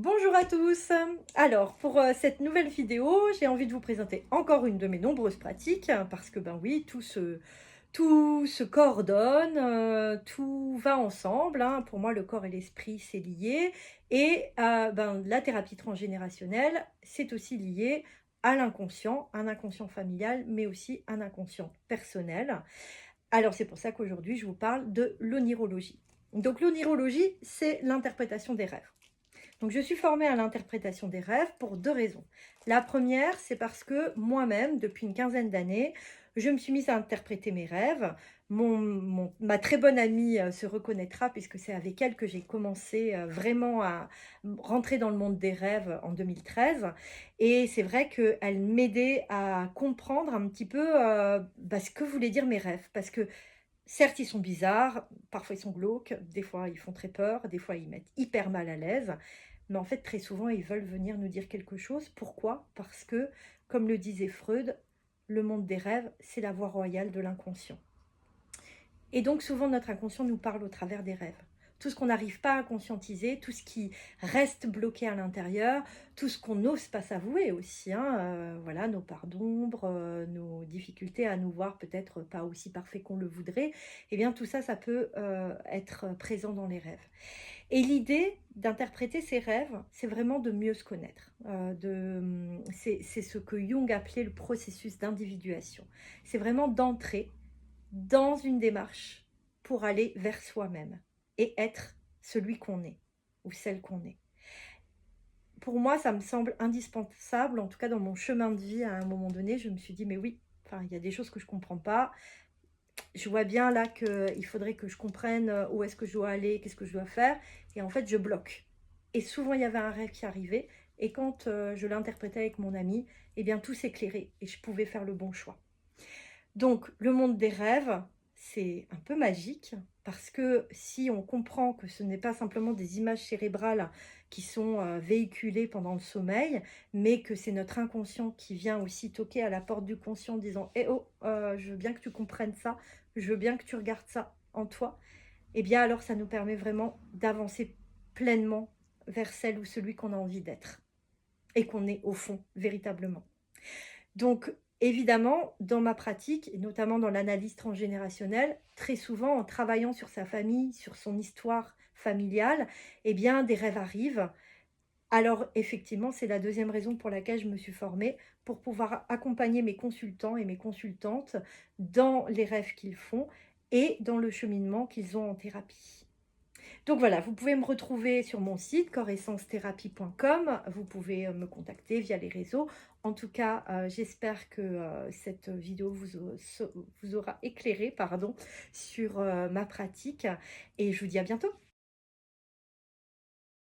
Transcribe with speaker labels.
Speaker 1: Bonjour à tous. Alors pour cette nouvelle vidéo, j'ai envie de vous présenter encore une de mes nombreuses pratiques parce que ben oui, tout se coordonne, tout va ensemble, hein. Pour moi, le corps et l'esprit, c'est lié et ben, la thérapie transgénérationnelle, c'est aussi lié à l'inconscient, un inconscient familial, mais aussi un inconscient personnel. Alors c'est pour ça qu'aujourd'hui, je vous parle de l'onirologie. Donc l'onirologie, c'est l'interprétation des rêves. Donc, je suis formée à l'interprétation des rêves pour 2 raisons. La première, c'est parce que moi-même, depuis une quinzaine d'années, je me suis mise à interpréter mes rêves. Ma très bonne amie se reconnaîtra puisque c'est avec elle que j'ai commencé vraiment à rentrer dans le monde des rêves en 2013. Et c'est vrai qu'elle m'aidait à comprendre un petit peu ce que voulaient dire mes rêves. Parce que certes, ils sont bizarres, parfois ils sont glauques, des fois ils font très peur, des fois ils mettent hyper mal à l'aise. Mais en fait, très souvent, ils veulent venir nous dire quelque chose. Pourquoi? Parce que, comme le disait Freud, le monde des rêves, c'est la voie royale de l'inconscient. Et donc, souvent, notre inconscient nous parle au travers des rêves. Tout ce qu'on n'arrive pas à conscientiser, tout ce qui reste bloqué à l'intérieur, tout ce qu'on n'ose pas s'avouer aussi, hein, voilà, nos parts d'ombre, nos difficultés à nous voir peut-être pas aussi parfaits qu'on le voudrait, eh bien tout ça, ça peut être présent dans les rêves. Et l'idée d'interpréter ses rêves, c'est vraiment de mieux se connaître. C'est ce que Jung appelait le processus d'individuation. C'est vraiment d'entrer dans une démarche pour aller vers soi-même et être celui qu'on est ou celle qu'on est. Pour moi, ça me semble indispensable, en tout cas dans mon chemin de vie à un moment donné, je me suis dit mais oui, enfin il y a des choses que je comprends pas. Je vois bien là qu'il faudrait que je comprenne où est-ce que je dois aller, qu'est-ce que je dois faire et en fait je bloque. Et souvent il y avait un rêve qui arrivait et quand je l'interprétais avec mon ami, eh bien tout s'éclairait et je pouvais faire le bon choix. Donc, le monde des rêves, c'est un peu magique parce que si on comprend que ce n'est pas simplement des images cérébrales qui sont véhiculées pendant le sommeil, mais que c'est notre inconscient qui vient aussi toquer à la porte du conscient en disant «Eh oh, je veux bien que tu comprennes ça, je veux bien que tu regardes ça en toi», eh bien alors ça nous permet vraiment d'avancer pleinement vers celle ou celui qu'on a envie d'être et qu'on est au fond véritablement. Donc, évidemment, dans ma pratique, et notamment dans l'analyse transgénérationnelle, très souvent, en travaillant sur sa famille, sur son histoire familiale, eh bien, des rêves arrivent. Alors, effectivement, c'est la deuxième raison pour laquelle je me suis formée, pour pouvoir accompagner mes consultants et mes consultantes dans les rêves qu'ils font et dans le cheminement qu'ils ont en thérapie. Donc voilà, vous pouvez me retrouver sur mon site corpessencethérapie.com. Vous pouvez me contacter via les réseaux. En tout cas, j'espère que cette vidéo vous aura éclairé, pardon, sur ma pratique et je vous dis à bientôt.